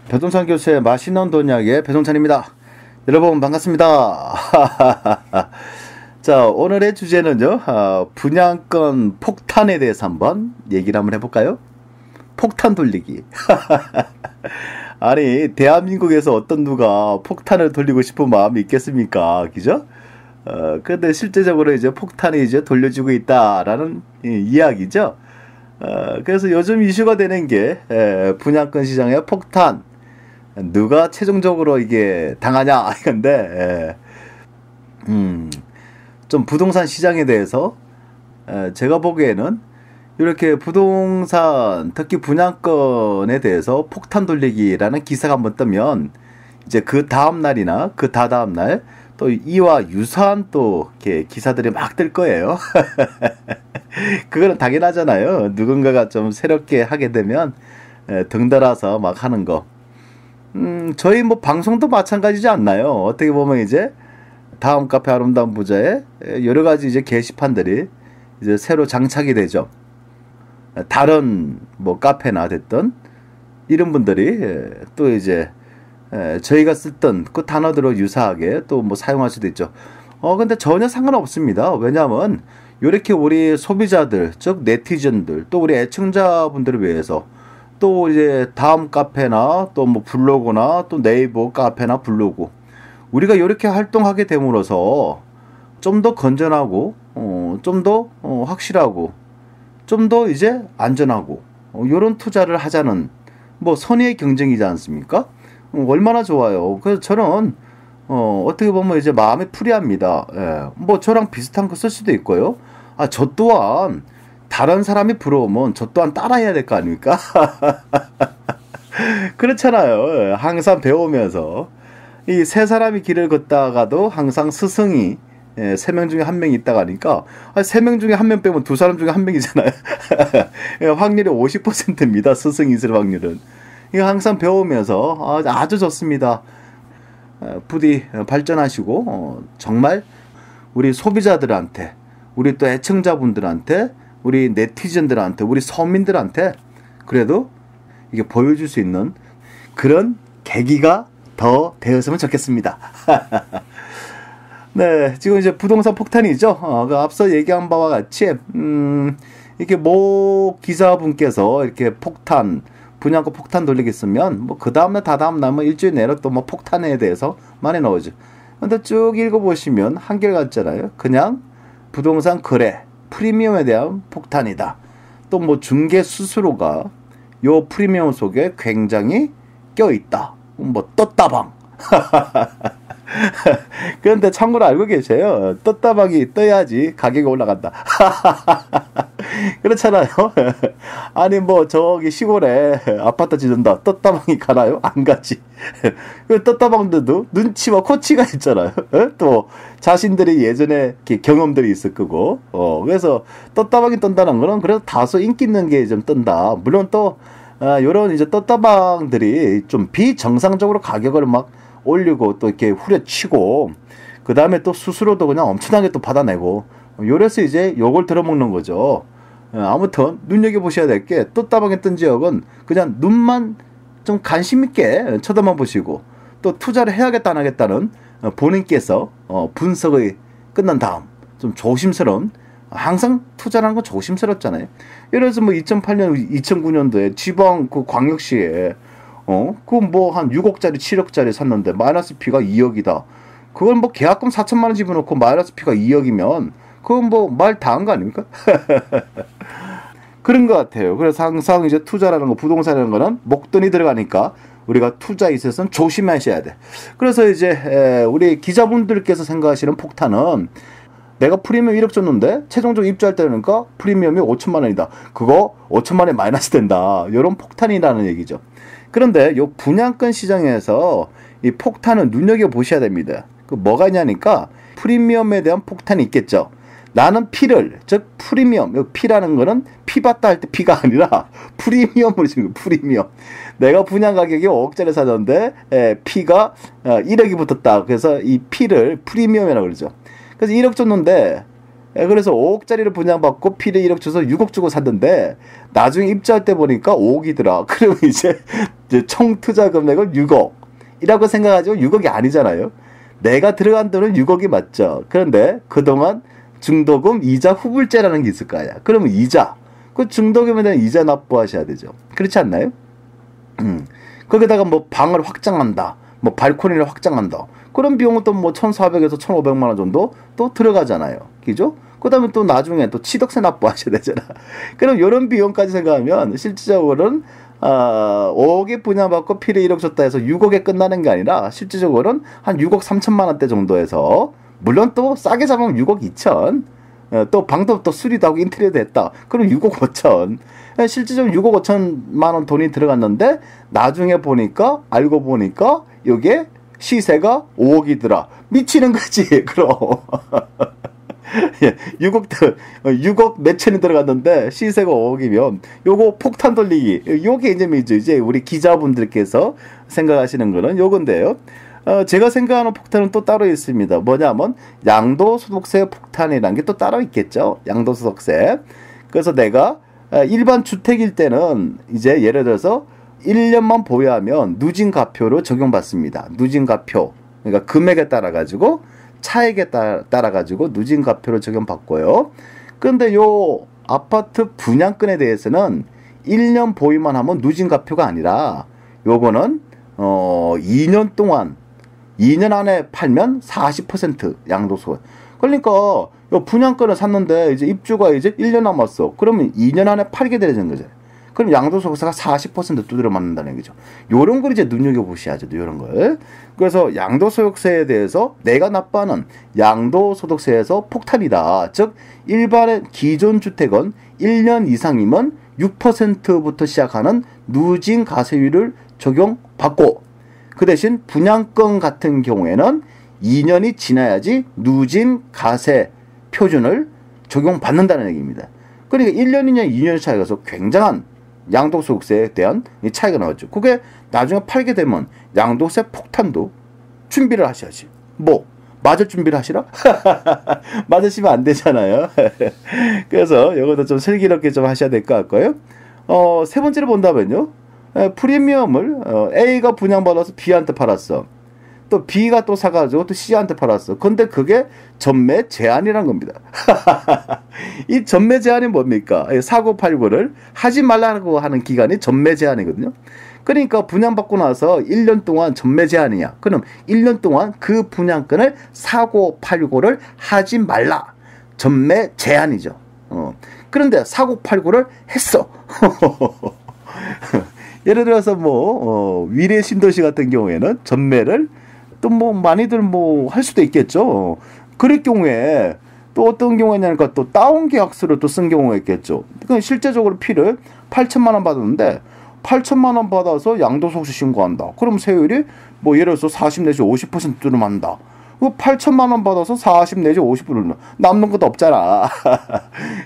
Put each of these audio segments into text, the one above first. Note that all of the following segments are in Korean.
배동찬 교수의 맛있는 돈 이야기의 배동찬입니다. 여러분 반갑습니다. 자, 오늘의 주제는요, 분양권 폭탄에 대해서 한번 얘기를 한번 해볼까요? 폭탄 돌리기. 아니, 대한민국에서 어떤 누가 폭탄을 돌리고 싶은 마음이 있겠습니까? 그죠? 근데 실제적으로 이제 폭탄이 이제 돌려지고 있다라는 이야기죠. 그래서 요즘 이슈가 되는 게 분양권 시장의 폭탄. 누가 최종적으로 이게 당하냐 이건데, 좀 부동산 시장에 대해서 제가 보기에는 이렇게 부동산 특히 분양권에 대해서 폭탄 돌리기라는 기사가 한번 뜨면 이제 그 다음 날이나 그 다다음 날 또 이와 유사한 또 이렇게 기사들이 막 뜰 거예요. 그거는 당연하잖아요. 누군가가 좀 새롭게 하게 되면 등달아서 막 하는 거. 저희 뭐 방송도 마찬가지지 않나요? 어떻게 보면 이제 다음 카페 아름다운 부자에 여러 가지 이제 게시판들이 이제 새로 장착이 되죠. 다른 뭐 카페나 됐던 이런 분들이 또 이제 저희가 쓰던 그 단어들로 유사하게 또 뭐 사용할 수도 있죠. 근데 전혀 상관없습니다. 왜냐하면 이렇게 우리 소비자들, 즉 네티즌들, 또 우리 애청자분들을 위해서 또 이제 다음 카페나 또 뭐 블로그나 또 네이버 카페나 블로그 우리가 이렇게 활동하게 됨으로써 좀 더 건전하고 좀 더 확실하고 좀 더 이제 안전하고 이런 투자를 하자는 뭐 선의의 경쟁이지 않습니까? 얼마나 좋아요. 그래서 저는 어떻게 보면 이제 마음이 풀이합니다. 예. 뭐 저랑 비슷한 거 쓸 수도 있고요. 저 또한 다른 사람이 부러우면 저 또한 따라해야 될 거 아닙니까? 그렇잖아요. 항상 배우면서 이 세 사람이 길을 걷다가도 항상 스승이 3명 중에 1명이 있다고 하니까 3명 중에 1명 빼면 2사람 중에 1명이잖아요. 확률이 50%입니다. 스승이 있을 확률은. 이거 항상 배우면서 아주 좋습니다. 부디 발전하시고 정말 우리 소비자들한테 우리 또 애청자분들한테 우리 네티즌들한테 우리 서민들한테 그래도 이게 보여줄 수 있는 그런 계기가 더 되었으면 좋겠습니다. 네, 지금 이제 부동산 폭탄이죠. 그 앞서 얘기한 바와 같이 이렇게 모 기자분께서 이렇게 폭탄 분양권 폭탄 돌리기 쓰면 뭐 그 다음날 다다음 날 뭐 일주일 내로 또 뭐 폭탄에 대해서 많이 나오죠. 근데 쭉 읽어보시면 한결같잖아요. 그냥 부동산 거래 프리미엄에 대한 폭탄이다. 또 뭐 중개 수수료가 요 프리미엄 속에 굉장히 껴있다. 뭐 떴다방. 그런데 참고로 알고 계세요. 떴다방이 떠야지 가격이 올라간다. 그렇잖아요. 아니 뭐 저기 시골에 아파트 짓는다 떴다방이 가나요? 안 가지. 떴다방들도 눈치와 코치가 있잖아요. 또 자신들이 예전에 경험들이 있을 거고 그래서 떴다방이 뜬다는 거는 그래도 다소 인기 있는 게 좀 뜬다. 물론 또 요런 이제 떴다방들이 좀 비정상적으로 가격을 막 올리고 또 이렇게 후려치고 그 다음에 또 수수료도 그냥 엄청나게 또 받아내고 요래서 이제 요걸 들어먹는 거죠. 아무튼 눈여겨보셔야 될 게 떴다방에 뜬 지역은 그냥 눈만 좀 관심 있게 쳐다만 보시고 또 투자를 해야겠다 안 하겠다는 본인께서 분석이 끝난 다음 좀 조심스러운 항상 투자라는 건 조심스럽잖아요. 예를 들어서 뭐 2008년 2009년도에 지방 그 광역시에 그 뭐 한 6억짜리 7억짜리 샀는데 마이너스 피가 2억이다. 그건 뭐 계약금 4천만 원 집어넣고 마이너스 피가 2억이면 그건 뭐 말 다 한 거 아닙니까? 그런 것 같아요. 그래서 항상 이제 투자라는 거, 부동산이라는 거는 목돈이 들어가니까 우리가 투자에 있어서는 조심하셔야 돼. 그래서 이제 우리 기자분들께서 생각하시는 폭탄은 내가 프리미엄 1억 줬는데 최종적으로 입주할 때 그러니까 프리미엄이 5천만 원이다. 그거 5천만 원에 마이너스 된다. 이런 폭탄이라는 얘기죠. 그런데 요 분양권 시장에서 이 폭탄은 눈여겨보셔야 됩니다. 그 뭐가 있냐니까 프리미엄에 대한 폭탄이 있겠죠. 나는 피를, 즉 프리미엄, 여기 피라는 거는 피 받다 할 때 피가 아니라 프리미엄을 주는 거예요. 프리미엄. 내가 분양 가격이 5억짜리 사줬는데 피가 1억이 붙었다. 그래서 이 피를 프리미엄이라고 그러죠. 그래서 1억 줬는데 그래서 5억짜리를 분양받고 필에 1억 줘서 6억 주고 샀는데 나중에 입주할 때 보니까 5억이더라. 그러면 이제 총 투자 금액은 6억이라고 생각하지만 6억이 아니잖아요. 내가 들어간 돈은 6억이 맞죠. 그런데 그동안 중도금 이자 후불제라는 게 있을 거 아니야. 그러면 이자, 그 중도금에 대한 이자 납부하셔야 되죠. 그렇지 않나요? 거기다가 뭐 방을 확장한다, 뭐 발코니를 확장한다, 그런 비용은 또 뭐 1,400에서 1,500만 원 정도 또 들어가잖아요. 그죠? 그 다음에 또 나중에 또 취득세 납부하셔야 되잖아. 그럼 이런 비용까지 생각하면 실질적으로는 5억에 분양받고 필에 1억 줬다 해서 6억에 끝나는 게 아니라 실질적으로는 한 6억 3천만 원대 정도에서, 물론 또 싸게 잡으면 6억 2천, 또 방도 또 수리도 하고 인테리어도 했다, 그럼 6억 5천, 실질적으로 6억 5천만 원 돈이 들어갔는데 나중에 보니까, 알고 보니까 이게 시세가 5억이더라. 미치는 거지. 그럼 6억 몇천이 들어갔는데 시세가 5억이면 요거 폭탄 돌리기, 요게 이제 우리 기자분들께서 생각하시는 거는 요건데요. 제가 생각하는 폭탄은 또 따로 있습니다. 뭐냐면 양도소득세 폭탄이라는 게 또 따로 있겠죠. 양도소득세. 그래서 내가 일반 주택일 때는 이제 예를 들어서 1년만 보유하면 누진과표로 적용받습니다. 누진과표, 그러니까 금액에 따라 가지고, 차액에 따라 가지고 누진과표로 적용받고요. 그런데 요 아파트 분양권에 대해서는 1년 보유만 하면 누진과표가 아니라 요거는 2년 안에 팔면 40% 양도소. 그러니까 요 분양권을 샀는데 이제 입주가 이제 1년 남았어. 그러면 2년 안에 팔게 되는 거죠. 그럼 양도소득세가 40% 두드려 맞는다는 얘기죠. 요런 걸 이제 눈여겨보셔야죠. 요런 걸. 그래서 양도소득세에 대해서 내가 납부하는 양도소득세에서 폭탄이다. 즉, 일반의 기존 주택은 1년 이상이면 6%부터 시작하는 누진과세율을 적용받고, 그 대신 분양권 같은 경우에는 2년이 지나야지 누진과세 표준을 적용받는다는 얘기입니다. 그러니까 1년이냐 2년 차이가 서 굉장한 양도소득세에 대한 차이가 나왔죠. 그게 나중에 팔게 되면 양도세 폭탄도 준비를 하셔야지. 뭐 맞을 준비를 하시라? 맞으시면 안 되잖아요. 그래서 이것도 좀 슬기롭게 좀 하셔야 될 것 같고요. 세 번째로 본다면요, 프리미엄을 A가 분양받아서 B한테 팔았어. 또 B가 또 사가지고 또 C한테 팔았어. 근데 그게 전매 제한이란 겁니다. 이 전매 제한이 뭡니까? 사고팔고를 하지 말라고 하는 기간이 전매 제한이거든요. 그러니까 분양받고 나서 1년 동안 전매 제한이야. 그럼 1년 동안 그 분양권을 사고팔고를 하지 말라. 전매 제한이죠. 그런데 사고팔고를 했어. 예를 들어서 위례 신도시 같은 경우에는 전매를 또 많이들 할 수도 있겠죠. 그럴 경우에 또 어떤 경우에냐니까 또 다운 계약서를 또 쓴 경우가 있겠죠. 그러니까 실제적으로 피를 8천만 원 받았는데 8천만 원 받아서 양도소득세 신고한다. 그럼 세율이 예를 들어서 40 내지 50%로 만다. 8천만 원 받아서 40 내지 50%로 남는 것도 없잖아.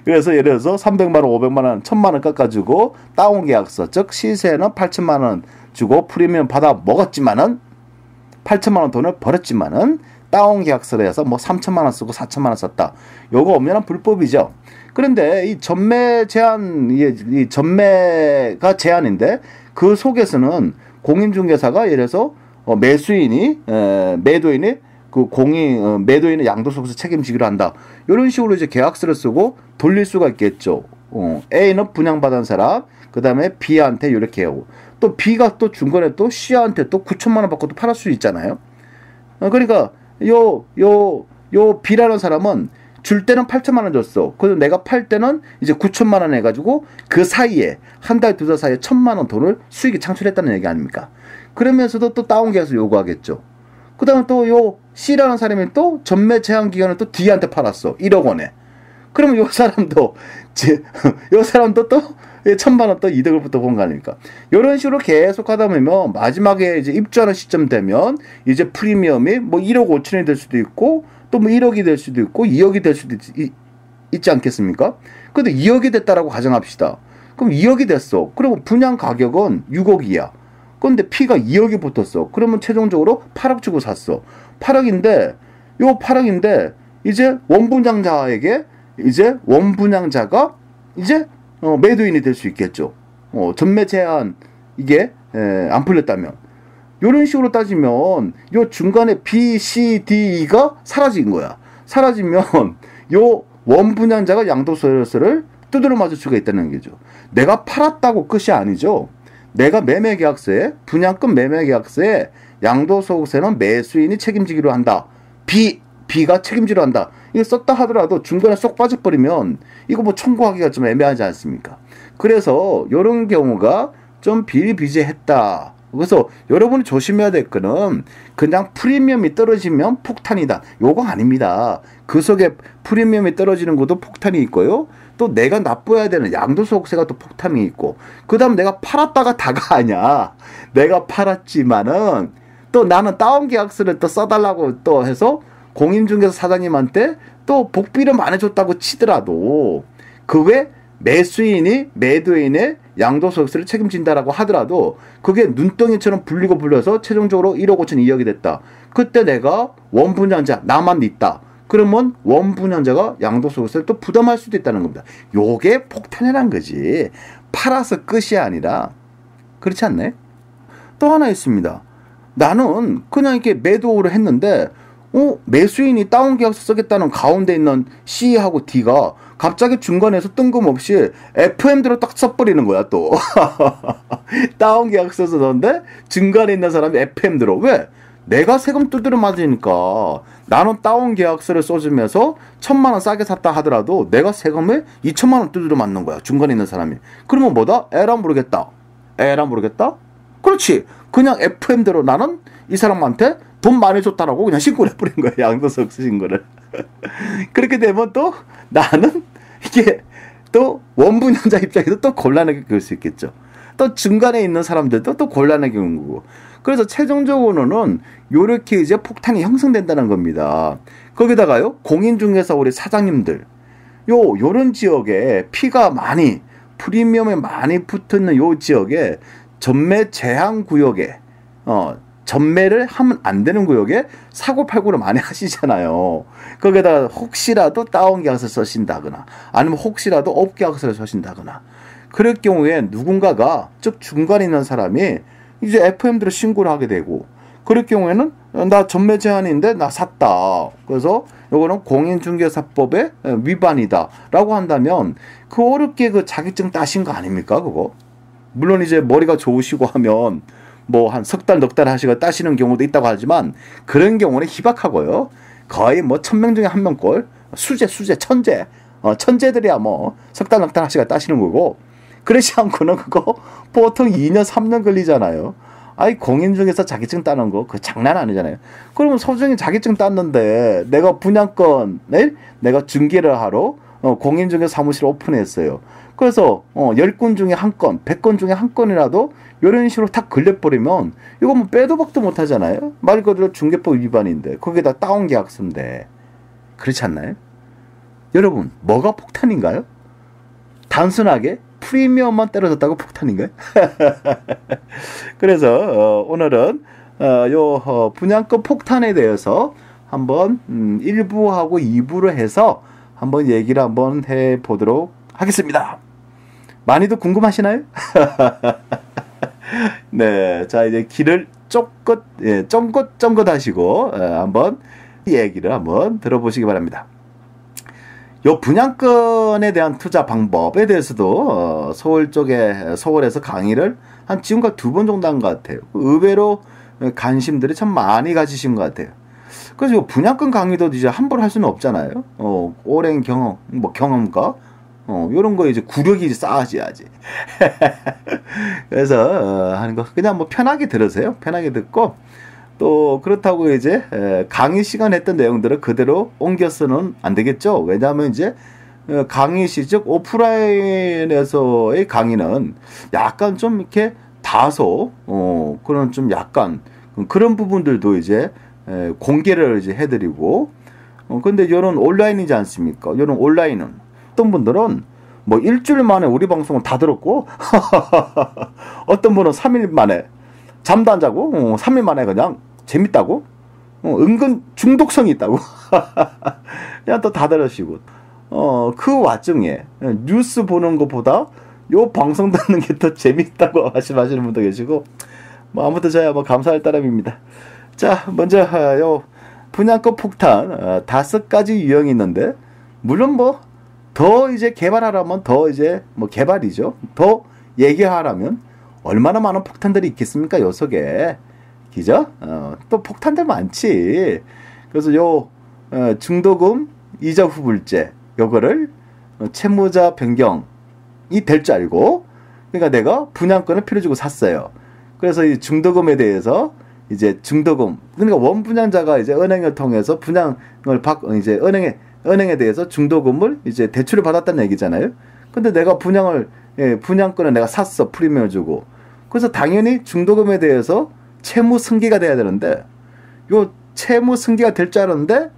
그래서 예를 들어서 300만 원, 500만 원, 1000만 원 깎아주고 다운 계약서, 즉 시세는 8천만 원 주고 프리미엄 받아 먹었지만은 8천만 원 돈을 벌었지만은 다운 계약서로 해서 3천만 원 쓰고 4천만 원 썼다. 요거 엄연한 불법이죠. 그런데 이 전매 제한, 이 전매가 제한인데 그 속에서는 공인중개사가 예를 들어서 매도인이 매도인의 양도소득세 책임지기로 한다. 이런 식으로 이제 계약서를 쓰고 돌릴 수가 있겠죠. A는 분양받은 사람, 그 다음에 B한테 이렇게 하고, 또 B가 또 중간에 또 C한테 또 9천만 원 받고 또 팔을 수 있잖아요. 그러니까 요 B라는 사람은 줄 때는 8천만 원 줬어. 그래서 내가 팔 때는 이제 9천만 원 해가지고 그 사이에 한 달, 두 달 사이에 1,000만 원 돈을 수익이 창출했다는 얘기 아닙니까? 그러면서도 또 다운 계약서 요구하겠죠. 그 다음에 또 요 C라는 사람이 또 전매 제한 기간을 또 D한테 팔았어. 1억 원에. 그러면 요 사람도 또 1,000만 원 또 이득을 본 거 아닙니까? 이런 식으로 계속 하다 보면 마지막에 이제 입주하는 시점 되면 이제 프리미엄이 1억 5천이 될 수도 있고 또 1억이 될 수도 있고 2억이 될 수도 있지 않겠습니까? 근데 2억이 됐다라고 가정합시다. 그럼 2억이 됐어. 그러면 분양 가격은 6억이야. 근데 P가 2억이 붙었어. 그러면 최종적으로 8억 주고 샀어. 8억인데 이제 원분양자에게 이제 원분양자가 이제 매도인이 될 수 있겠죠. 전매 제한 이게 안 풀렸다면. 이런 식으로 따지면 요 중간에 B, C, D, E가 사라진 거야. 사라지면 요 원분양자가 양도소득세를 두드려 맞을 수가 있다는 거죠. 내가 팔았다고 끝이 아니죠. 내가 매매계약서에 분양권 매매계약서에 양도소득세는 매수인이 책임지기로 한다. B가 책임지기로 한다. 이거 썼다 하더라도 중간에 쏙 빠져버리면 이거 뭐 청구하기가 좀 애매하지 않습니까? 그래서 이런 경우가 좀 비일비재했다. 그래서 여러분이 조심해야 될 거는 그냥 프리미엄이 떨어지면 폭탄이다. 요거 아닙니다. 그 속에 프리미엄이 떨어지는 것도 폭탄이 있고요. 또 내가 납부해야 되는 양도소득세가 또 폭탄이 있고, 그 다음 내가 팔았다가 다가 아니야. 내가 팔았지만은 또 나는 다운계약서를 또 써달라고 또 해서 공인중개사 사장님한테 또 복비를 많이 줬다고 치더라도 그게 매수인이 매도인의 양도소득세를 책임진다라고 하더라도 그게 눈덩이처럼 불리고 불려서 최종적으로 1억 5천 2억이 됐다. 그때 내가 원분양자 나만 있다. 그러면 원분양자가 양도소득세를 또 부담할 수도 있다는 겁니다. 요게 폭탄이란 거지. 팔아서 끝이 아니라. 그렇지 않나요? 또 하나 있습니다. 나는 그냥 이렇게 매도를 했는데 매수인이 다운계약서 쓰겠다는 가운데 있는 C하고 D가 갑자기 중간에서 뜬금없이 FM대로 딱 써버리는 거야 또. 다운계약서 쓰는데 중간에 있는 사람이 FM대로. 왜? 내가 세금 두드려 맞으니까. 나는 다운계약서를 써주면서 1,000만 원 싸게 샀다 하더라도 내가 세금을 2,000만 원 두드려 맞는 거야 중간에 있는 사람이. 그러면 뭐다? 에라 모르겠다. 에라 모르겠다? 그렇지. 그냥 FM대로 나는 이 사람한테 돈 많이 줬다라고 그냥 신고를 해버린 거야. 양도소득세 신고를. 그렇게 되면 또 나는 이게 또 원분양자 입장에서 또 곤란하게 겪을 수 있겠죠. 또 중간에 있는 사람들도 또 곤란하게 겪는 거고. 그래서 최종적으로는 요렇게 이제 폭탄이 형성된다는 겁니다. 거기다가요, 공인중개사 우리 사장님들, 요런 지역에 피가 많이, 프리미엄에 많이 붙어있는 요 지역에 전매 제한 구역에, 전매를 하면 안 되는 구역에 사고팔고를 많이 하시잖아요. 거기에다 혹시라도 다운계약서 쓰신다거나 아니면 혹시라도 업계약서를 쓰신다거나 그럴 경우에 누군가가 즉 중간에 있는 사람이 이제 FM대로 신고를 하게 되고, 그럴 경우에는 나 전매 제한인데 나 샀다. 그래서 요거는 공인중개사법의 위반이다 라고 한다면 그 어렵게 그 자격증 따신 거 아닙니까 그거? 물론 이제 머리가 좋으시고 하면 뭐 한 석 달, 넉 달 하시고 따시는 경우도 있다고 하지만 그런 경우는 희박하고요. 거의 뭐 1,000명 중에 1명꼴 수재, 천재. 천재들이야 뭐 석 달, 넉 달 하시고 따시는 거고, 그렇지 않고는 그거 보통 2년, 3년 걸리잖아요. 아이, 공인중개사 자격증 따는 거 그거 장난 아니잖아요. 그러면 소정이 자격증 땄는데 내가 분양권을 내가 중개를 하러 공인중개사 사무실 오픈했어요. 그래서 10건 중에 1건, 100건 중에 1건이라도 이런 식으로 탁 걸려버리면 이거 뭐 빼도 박도 못 하잖아요. 말 그대로 중개법 위반인데 거기다 다운계약서인데. 그렇지 않나요? 여러분, 뭐가 폭탄인가요? 단순하게 프리미엄만 때려줬다고 폭탄인가요? 그래서 오늘은 분양권 폭탄에 대해서 한번 1부하고 2부로 해서 한번 얘기를 한번 해보도록 하겠습니다. 많이도 궁금하시나요? 네, 자 이제 귀를 쫑긋 하시고 한번 얘기를 한번 들어보시기 바랍니다. 요 분양권에 대한 투자 방법에 대해서도 서울에서 강의를 한 지금까지 2번 정도 한 것 같아요. 의외로 관심들이 참 많이 가지신 것 같아요. 그래서 요 분양권 강의도 이제 함부로 할 수는 없잖아요. 오랜 경험과 요런 거 이제 구력이 쌓아져야지. 그래서 하는 거 그냥 뭐 편하게 들으세요. 편하게 듣고, 또 그렇다고 이제 강의 시간 했던 내용들을 그대로 옮겨서는 안 되겠죠. 왜냐하면 이제 강의시 즉 오프라인에서의 강의는 약간 좀 이렇게 다소 그런 좀 약간 그런 부분들도 이제 공개를 이제 해드리고, 근데 요런 온라인이지 않습니까? 요런 온라인은 어떤 분들은 뭐 일주일 만에 우리 방송을 다 들었고 어떤 분은 3일 만에 잠도 안 자고 3일 만에 그냥 재밌다고 은근 중독성이 있다고 그냥 또 다 들으시고, 그 와중에 뉴스 보는 것보다 요 방송 듣는 게 더 재밌다고 말씀하시는 분도 계시고, 뭐 아무튼 저야 뭐 감사할 따름입니다. 자, 먼저 요 분양권 폭탄 5가지 유형이 있는데, 물론 뭐 더 이제 개발하라면 더 이제 뭐 개발이죠. 더 얘기하라면 얼마나 많은 폭탄들이 있겠습니까? 요 속에. 그죠? 또 폭탄들 많지. 그래서 요 중도금 이자 후불제 요거를 채무자 변경이 될 줄 알고, 그러니까 내가 분양권을 필요 주고 샀어요. 그래서 이 중도금에 대해서 이제 중도금, 그러니까 원분양자가 이제 은행을 통해서 분양을 이제 은행에 대해서 중도금을 이제 대출을 받았다는 얘기잖아요. 근데 내가 분양권을 내가 샀어. 프리미엄 주고. 그래서 당연히 중도금에 대해서 채무 승계가 돼야 되는데, 요 채무 승계가 될 줄 알았는데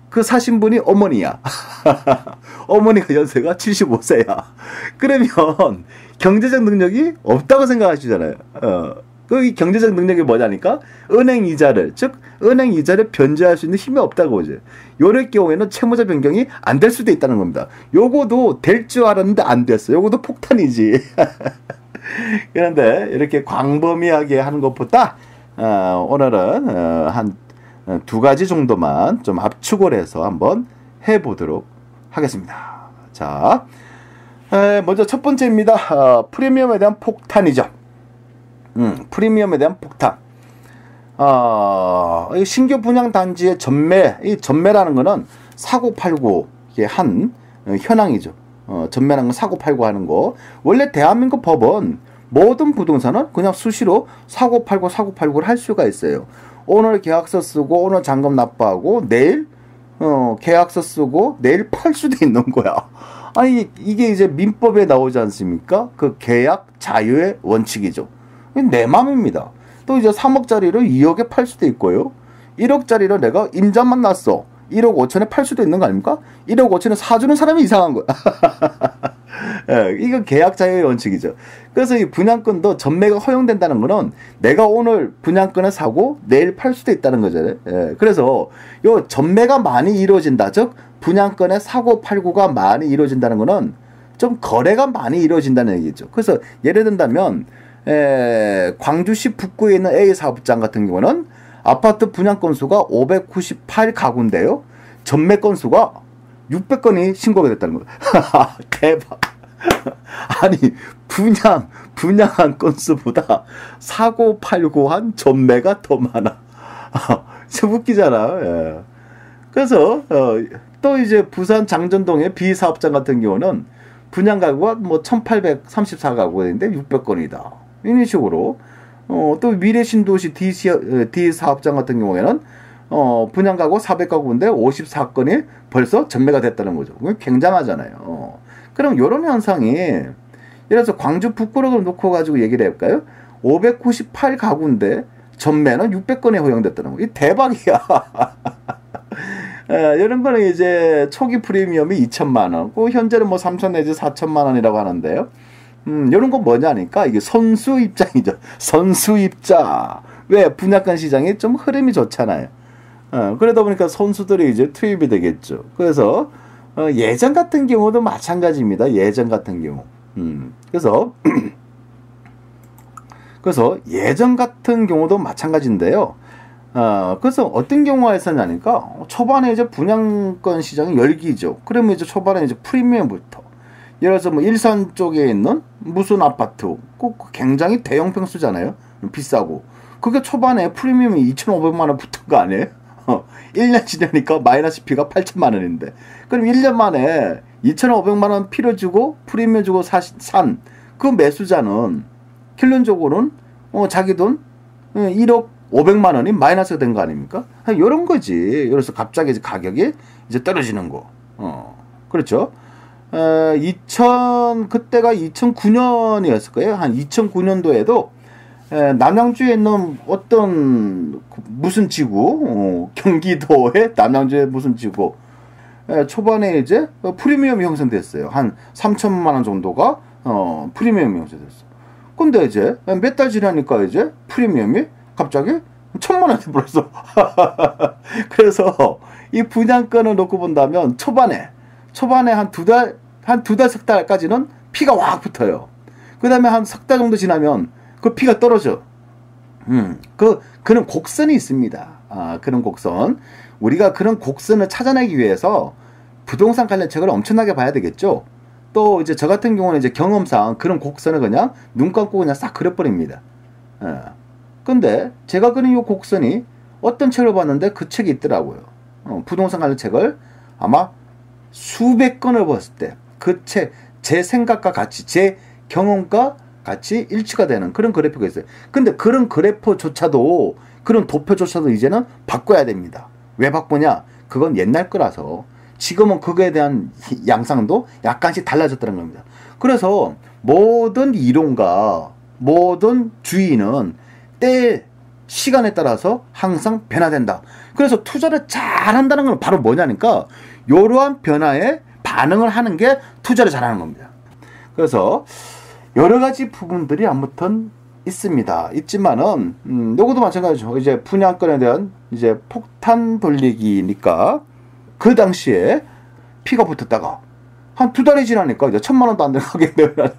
그 사신 분이 어머니야. 어머니가 연세가 75세야. 그러면 경제적 능력이 없다고 생각하시잖아요. 그 경제적 능력이 뭐냐니까 은행 이자를 변제할 수 있는 힘이 없다고 이제. 요럴 경우에는 채무자 변경이 안 될 수도 있다는 겁니다. 요거도 될 줄 알았는데 안 됐어. 요거도 폭탄이지. 그런데 이렇게 광범위하게 하는 것보다 오늘은 한 2가지 정도만 좀 압축을 해서 한번 해보도록 하겠습니다. 자, 먼저 첫 번째입니다. 프리미엄에 대한 폭탄이죠. 프리미엄에 대한 폭탄. 신규 분양 단지의 전매, 이 전매라는 거는 사고팔고의 한 현황이죠. 전매라는 건 사고팔고 하는 거. 원래 대한민국 법은 모든 부동산은 그냥 수시로 사고팔고를 할 수가 있어요. 오늘 계약서 쓰고 오늘 잔금 납부하고 내일 계약서 쓰고 내일 팔 수도 있는 거야. 아니 이게 이제 민법에 나오지 않습니까? 그 계약 자유의 원칙이죠. 내 맘입니다. 또 이제 3억짜리를 2억에 팔 수도 있고요. 1억짜리를 내가 임자만 났어. 1억 5천에 팔 수도 있는 거 아닙니까? 1억 5천에 사주는 사람이 이상한 거야. 예, 이거 계약 자유의 원칙이죠. 그래서 이 분양권도 전매가 허용된다는 거는 내가 오늘 분양권을 사고 내일 팔 수도 있다는 거잖아요. 예, 그래서 요 전매가 많이 이루어진다. 즉 분양권의 사고 팔고가 많이 이루어진다는 거는 좀 거래가 많이 이루어진다는 얘기죠. 그래서 예를 든다면 광주시 북구에 있는 A 사업장 같은 경우는 아파트 분양 건수가 598가구인데요. 전매 건수가 600건이 신고가 됐다는 거예요. 대박. 아니 분양한 건수보다 사고 팔고 한 전매가 더 많아. 참 웃기잖아. 예. 그래서 또 이제 부산 장전동의 B 사업장 같은 경우는 분양 가구가 뭐 1834가구인데 600건이다. 이런 식으로 또 미래신도시 D 사업장 같은 경우에는 분양 가구 400가구인데 54건이 벌써 전매가 됐다는 거죠. 굉장하잖아요. 그럼 이런 현상이 예를 들어서 광주 북구를 놓고 가지고 얘기를 해볼까요? 598가구인데 전매는 600건에 허용됐다는 거. 이 대박이야. 이런 거는 이제 초기 프리미엄이 2천만 원, 현재는 뭐 3천 내지 4천만 원이라고 하는데요. 이런 건 뭐냐니까 이게 선수 입장이죠. 선수 입장. 왜? 분양권 시장이 좀 흐름이 좋잖아요. 그러다 보니까 선수들이 이제 투입이 되겠죠. 그래서 예전 같은 경우도 마찬가지입니다. 예전 같은 경우. 그래서 예전 같은 경우도 마찬가지인데요. 그래서 어떤 경우가 있었냐니까 초반에 이제 분양권 시장이 열기죠. 그러면 이제 초반에 이제 프리미엄부터 예를 들어서 뭐 일산 쪽에 있는 무슨 아파트 꼭 굉장히 대형 평수잖아요. 비싸고 그게 초반에 프리미엄이 2,500만 원 붙은 거 아니에요? 1년 지나니까 마이너스 피가 8천만 원인데 그럼 1년 만에 2,500만 원 필요 주고 프리미엄 주고 산 그 매수자는 결론적으로는 자기 돈 1억 500만 원이 마이너스가 된 거 아닙니까? 이런 거지. 그래서 갑자기 이제 가격이 이제 떨어지는 거. 그렇죠. 그때가 2009년이었을 거예요. 한 2009년도에도 남양주에 있는 어떤 무슨 지구, 경기도의 남양주의 무슨 지구, 초반에 이제 프리미엄이 형성됐어요. 한 3천만 원 정도가 프리미엄이 형성됐어. 근데 이제 몇 달 지나니까 이제 프리미엄이 갑자기 1,000만 원이 벌써. 그래서 이 분양권을 놓고 본다면 초반에 초반에 한 두 달, 석 달까지는 피가 확 붙어요. 그 다음에 한 석 달 정도 지나면 그 피가 떨어져. 그런 곡선이 있습니다. 그런 곡선. 우리가 그런 곡선을 찾아내기 위해서 부동산 관련 책을 엄청나게 봐야 되겠죠. 또 이제 저 같은 경우는 이제 경험상 그런 곡선을 그냥 눈 감고 그냥 싹 그려버립니다. 근데 제가 그린 이 곡선이 어떤 책을 봤는데 그 책이 있더라고요. 부동산 관련 책을 아마 수백 건을 봤을 때 그 책, 제 생각과 같이, 제 경험과 같이 일치가 되는 그런 그래프가 있어요. 근데 그런 그래프조차도, 그런 도표조차도 이제는 바꿔야 됩니다. 왜 바꾸냐? 그건 옛날 거라서. 지금은 그거에 대한 양상도 약간씩 달라졌다는 겁니다. 그래서 모든 이론과 모든 주의는 때 시간에 따라서 항상 변화된다. 그래서 투자를 잘 한다는 건 바로 뭐냐니까 이러한 변화에 반응을 하는 게 투자를 잘하는 겁니다. 그래서 여러 가지 부분들이 아무튼 있습니다. 있지만은 요것도 마찬가지죠. 이제 분양권에 대한 이제 폭탄 돌리기니까 그 당시에 피가 붙었다가 한 두 달이 지나니까 이제 1,000만 원도 안 되는 가격이 되면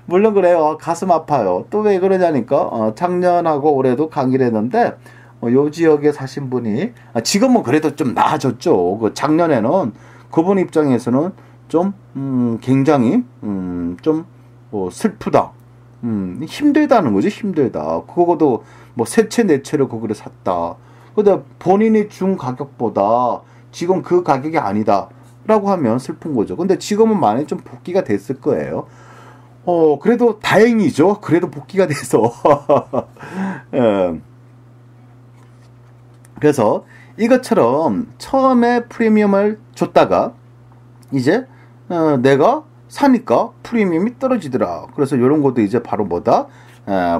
물론 그래요. 가슴 아파요. 또 왜 그러냐니까 작년하고 올해도 강의를 했는데 요 지역에 사신 분이 지금은 그래도 좀 나아졌죠. 그 작년에는 그분 입장에서는 좀 굉장히 좀 슬프다. 힘들다는 거지. 힘들다. 그거도 뭐 세 채 네 채를 그거를 샀다. 근데 본인이 준 가격보다 지금 그 가격이 아니다 라고 하면 슬픈 거죠. 근데 지금은 많이 좀 복귀가 됐을 거예요. 그래도 다행이죠. 그래도 복귀가 돼서. 예. 그래서 이것처럼 처음에 프리미엄을 줬다가 이제 내가 사니까 프리미엄이 떨어지더라. 그래서 이런 것도 이제 바로 뭐다?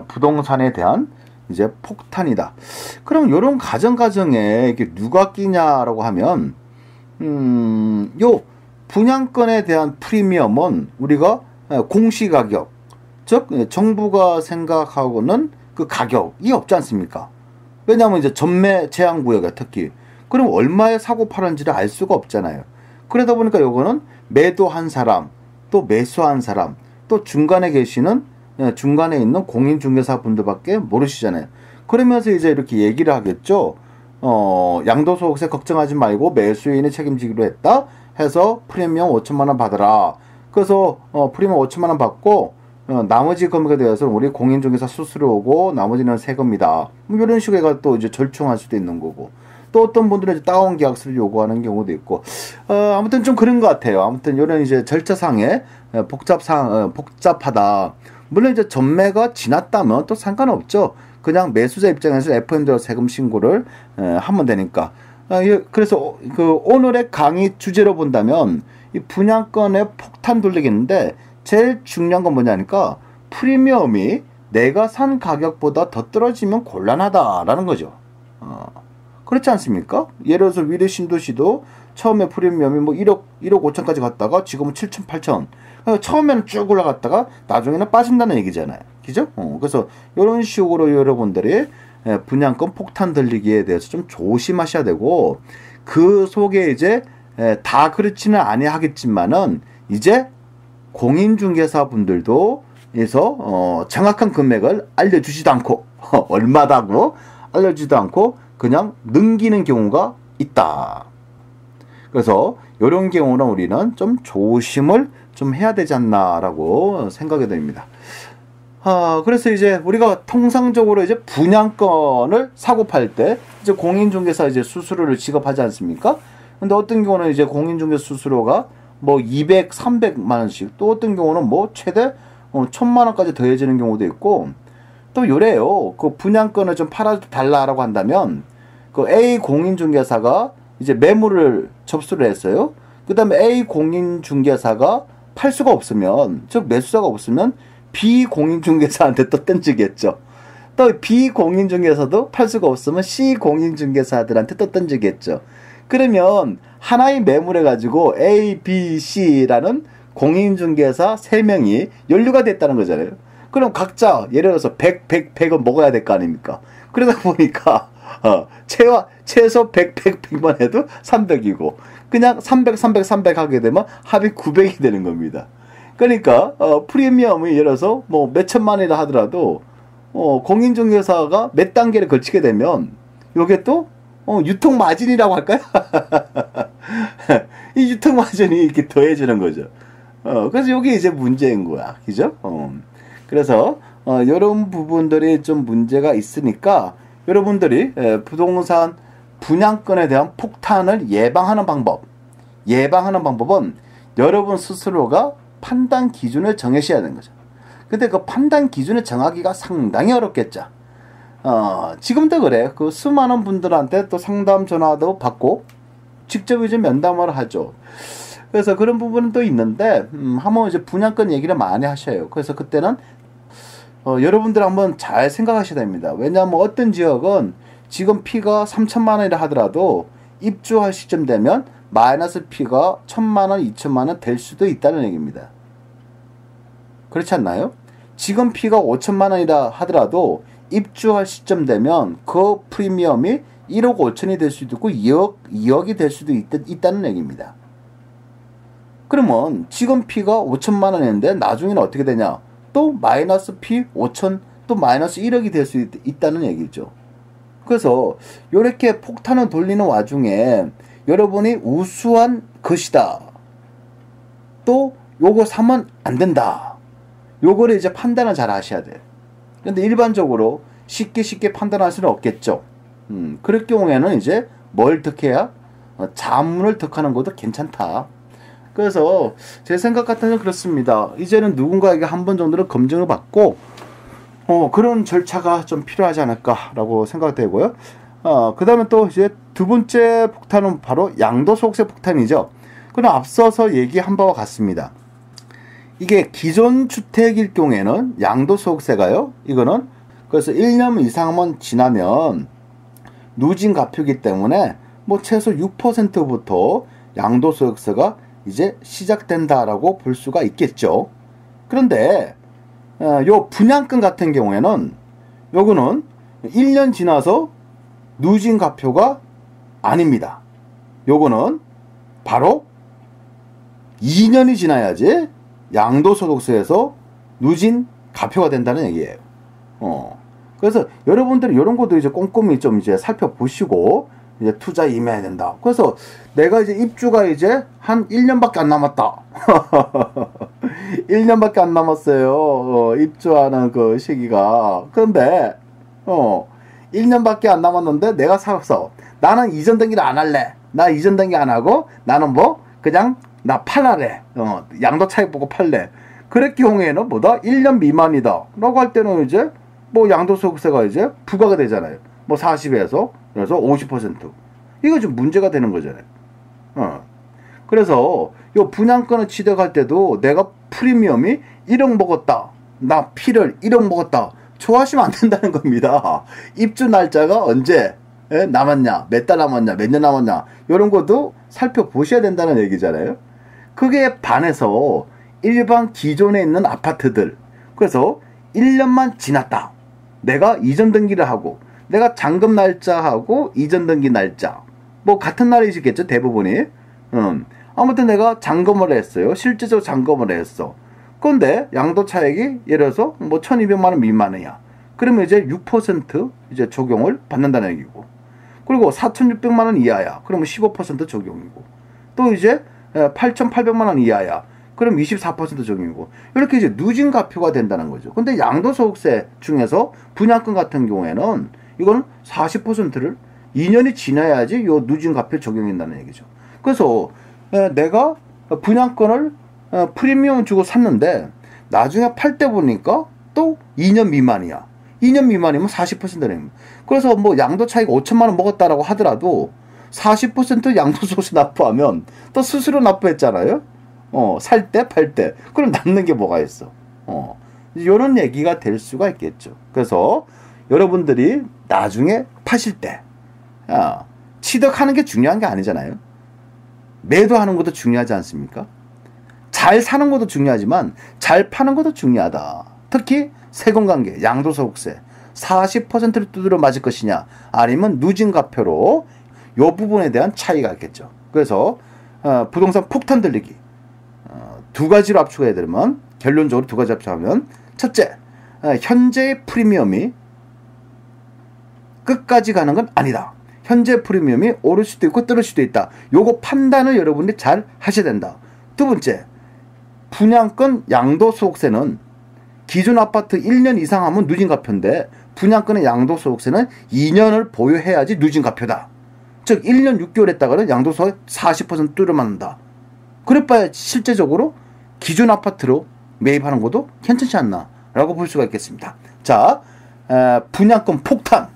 부동산에 대한 이제 폭탄이다. 그럼 이런 가정에 이게 누가 끼냐라고 하면 요 분양권에 대한 프리미엄은 우리가 공시가격, 즉 정부가 생각하고는 그 가격이 없지 않습니까? 왜냐하면 이제 전매 제한구역에 특히 그럼 얼마에 사고 파는지를 알 수가 없잖아요. 그러다 보니까 요거는 매도한 사람, 또 매수한 사람, 또 중간에 중간에 있는 공인중개사 분들밖에 모르시잖아요. 그러면서 이제 이렇게 얘기를 하겠죠. 양도소득세 걱정하지 말고 매수인이 책임지기로 했다 해서 프리미엄 5천만 원 받으라. 그래서 프리미엄 5천만 원 받고 나머지 금액에 대해서 우리 공인중개사 수수료고 나머지는 세금이다. 뭐 이런 식으로 또 이제 절충할 수도 있는 거고. 또 어떤 분들은 이제 다운 계약서를 요구하는 경우도 있고. 아무튼 좀 그런 것 같아요. 아무튼 이런 이제 절차상에 복잡하다. 물론 이제 전매가 지났다면 또 상관없죠. 그냥 매수자 입장에서 FM대로 세금 신고를 하면 되니까. 그래서 그 오늘의 강의 주제로 본다면 이 분양권의 폭탄 돌리기인데 제일 중요한 건 뭐냐니까 프리미엄이 내가 산 가격보다 더 떨어지면 곤란하다라는 거죠. 그렇지 않습니까? 예를 들어서 위례 신도시도 처음에 프리미엄이 뭐 1억 5천까지 갔다가 지금은 7천, 8천. 처음에는 쭉 올라갔다가 나중에는 빠진다는 얘기잖아요. 그죠? 그래서 이런 식으로 여러분들이 분양권 폭탄 들리기에 대해서 좀 조심하셔야 되고 그 속에 이제 다 그렇지는 아니하겠지만은 이제 공인중개사 분들도 해서 정확한 금액을 알려주지도 않고 얼마다고 알려주지도 않고 그냥 넘기는 경우가 있다. 그래서 이런 경우는 우리는 좀 조심을 좀 해야 되지 않나라고 생각이 됩니다. 그래서 이제 우리가 통상적으로 이제 분양권을 사고 팔 때 이제 공인중개사 이제 수수료를 지급하지 않습니까? 근데 어떤 경우는 이제 공인중개사 수수료가 뭐 200, 300만 원씩 또 어떤 경우는 뭐 최대 1,000만 원까지 더해지는 경우도 있고 또 요래요. 그 분양권을 좀 팔아달라고 한다면 그 A 공인중개사가 이제 매물을 접수를 했어요. 그 다음에 A 공인중개사가 팔 수가 없으면 즉 매수자가 없으면 B 공인중개사한테 또 던지겠죠. 또 B 공인중개사도 팔 수가 없으면 C 공인중개사들한테 또 던지겠죠. 그러면 하나의 매물에 가지고 A, B, C라는 공인중개사 3명이 연루가 됐다는 거잖아요. 그럼 각자 예를 들어서 100은 먹어야 될 거 아닙니까? 그러다 보니까 최소 100만 해도 300이고 그냥 300, 300, 300 하게 되면 합이 900이 되는 겁니다. 그러니까 프리미엄이 예를 들어서 뭐 몇천만이라 하더라도 공인중개사가 몇 단계를 거치게 되면 요게 또 유통 마진이라고 할까요? 이 유통 마진이 이렇게 더해지는 거죠. 그래서 요게 이제 문제인 거야. 그죠? 그래서 이런 부분들이 좀 문제가 있으니까 여러분들이 부동산 분양권에 대한 폭탄을 예방하는 방법은 여러분 스스로가 판단 기준을 정하셔야 되는 거죠. 근데 그 판단 기준을 정하기가 상당히 어렵겠죠. 지금도 그래. 그 수많은 분들한테 또 상담 전화도 받고 직접 이제 면담을 하죠. 그래서 그런 부분은 또 있는데 한번 이제 분양권 얘기를 많이 하셔요. 그래서 그때는 여러분들 한번 잘 생각하셔야 됩니다. 왜냐하면 어떤 지역은 지금 피가 3천만 원이라 하더라도 입주할 시점 되면 마이너스 피가 1,000만 원, 2천만 원 될 수도 있다는 얘기입니다. 그렇지 않나요? 지금 피가 5천만 원이라 하더라도 입주할 시점 되면 그 프리미엄이 1억 5천이 될 수도 있고 2억이 될 수도 있다는 얘기입니다. 그러면 지금 피가 5천만 원인데 나중에는 어떻게 되냐? 또 마이너스 피 5천 또 마이너스 1억이 될 수 있다는 얘기죠. 그래서 이렇게 폭탄을 돌리는 와중에 여러분이 우수한 것이다. 또 요거 사면 안 된다. 요거를 이제 판단을 잘 하셔야 돼요. 근데 일반적으로 쉽게 판단할 수는 없겠죠. 그럴 경우에는 이제 뭘 득해야? 자문을 득하는 것도 괜찮다. 그래서 제 생각 같아서는 그렇습니다. 이제는 누군가에게 한 번 정도는 검증을 받고 그런 절차가 좀 필요하지 않을까라고 생각되고요. 그 다음에 또 이제 두 번째 폭탄은 바로 양도소득세 폭탄이죠. 그럼 앞서서 얘기한 바와 같습니다. 이게 기존 주택일 경우에는 양도소득세가요. 이거는 그래서 1년 이상만 지나면 누진가표이기 때문에 뭐 최소 6%부터 양도소득세가 이제 시작된다라고 볼 수가 있겠죠. 그런데 요 분양권 같은 경우에는 요거는 1년 지나서 누진가표가 아닙니다. 요거는 바로 2년이 지나야지 양도소득세에서 누진가표가 된다는 얘기예요. 그래서 여러분들이 이런 것도 이제 꼼꼼히 좀 이제 살펴보시고 이제 투자에 임해야 된다. 그래서 내가 이제 입주가 이제 한 1년밖에 안 남았다. 1년밖에 안 남았어요. 입주하는 그 시기가. 그런데 1년밖에 안 남았는데 내가 사서 나는 이전 등기를 안 할래. 나 이전 등기 안 하고 나는 뭐 그냥 나 팔라래. 양도 차익 보고 팔래. 그럴 경우에는 뭐다? 1년 미만이다. 라고 할 때는 이제 뭐 양도소득세가 이제 부과가 되잖아요. 뭐 40에서 그래서 50%. 이거 좀 문제가 되는 거잖아요. 그래서 요 분양권을 취득할 때도 내가 프리미엄이 1억 먹었다. 나 피를 1억 먹었다. 좋아하시면 안 된다는 겁니다. 입주 날짜가 언제 남았냐, 몇 달 남았냐, 몇 년 남았냐, 이런 것도 살펴보셔야 된다는 얘기잖아요. 그게 반해서 일반 기존에 있는 아파트들, 그래서 1년만 지났다. 내가 이전 등기를 하고, 내가 잔금 날짜하고 이전 등기 날짜, 뭐 같은 날이시겠죠, 대부분이. 아무튼 내가 잔금을 했어요. 실제적으로 잔금을 했어. 그런데 양도 차익이 예를 들어서 뭐 1200만 원 미만이야. 그러면 이제 6% 이제 적용을 받는다는 얘기고. 그리고 4600만 원 이하야. 그러면 15% 적용이고. 또 이제 8800만 원 이하야. 그럼 24% 적용이고. 이렇게 이제 누진가표가 된다는 거죠. 근데 양도소득세 중에서 분양권 같은 경우에는 이거는 40%를 2년이 지나야지 요 누진가표 적용된다는 얘기죠. 그래서 내가 분양권을 프리미엄 주고 샀는데 나중에 팔 때 보니까 또 2년 미만이야. 2년 미만이면 40%는. 그래서 뭐 양도 차익 5천만 원 먹었다라고 하더라도 40% 양도소득세 납부하면 또 스스로 납부했잖아요. 살 때, 팔 때. 그럼 남는 게 뭐가 있어. 이런 얘기가 될 수가 있겠죠. 그래서 여러분들이 나중에 파실 때 취득하는 게 중요한 게 아니잖아요. 매도하는 것도 중요하지 않습니까? 잘 사는 것도 중요하지만 잘 파는 것도 중요하다. 특히 세금관계, 양도소득세 40%를 두드려 맞을 것이냐 아니면 누진가표로 이 부분에 대한 차이가 있겠죠. 그래서 부동산 폭탄 들리기. 두 가지로 압축해야 되면, 결론적으로 두 가지 압축하면, 첫째, 현재의 프리미엄이 끝까지 가는 건 아니다. 현재 프리미엄이 오를 수도 있고 떨어질 수도 있다. 요거 판단을 여러분들이 잘 하셔야 된다. 두 번째, 분양권 양도소득세는 기존 아파트 1년 이상 하면 누진과표인데 분양권의 양도소득세는 2년을 보유해야지 누진과표다. 즉 1년 6개월 했다가는 양도소득 40% 뚫어맞는다. 그래봐야 실제적으로 기존 아파트로 매입하는 것도 괜찮지 않나 라고 볼 수가 있겠습니다. 자, 분양권 폭탄,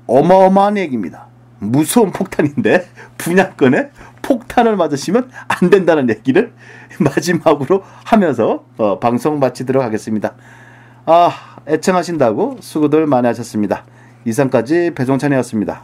어마어마한 얘기입니다. 무서운 폭탄인데 분양권에 폭탄을 맞으시면 안 된다는 얘기를 마지막으로 하면서 방송 마치도록 하겠습니다. 애청하신다고 수고들 많이 하셨습니다. 이상까지 배종찬이었습니다.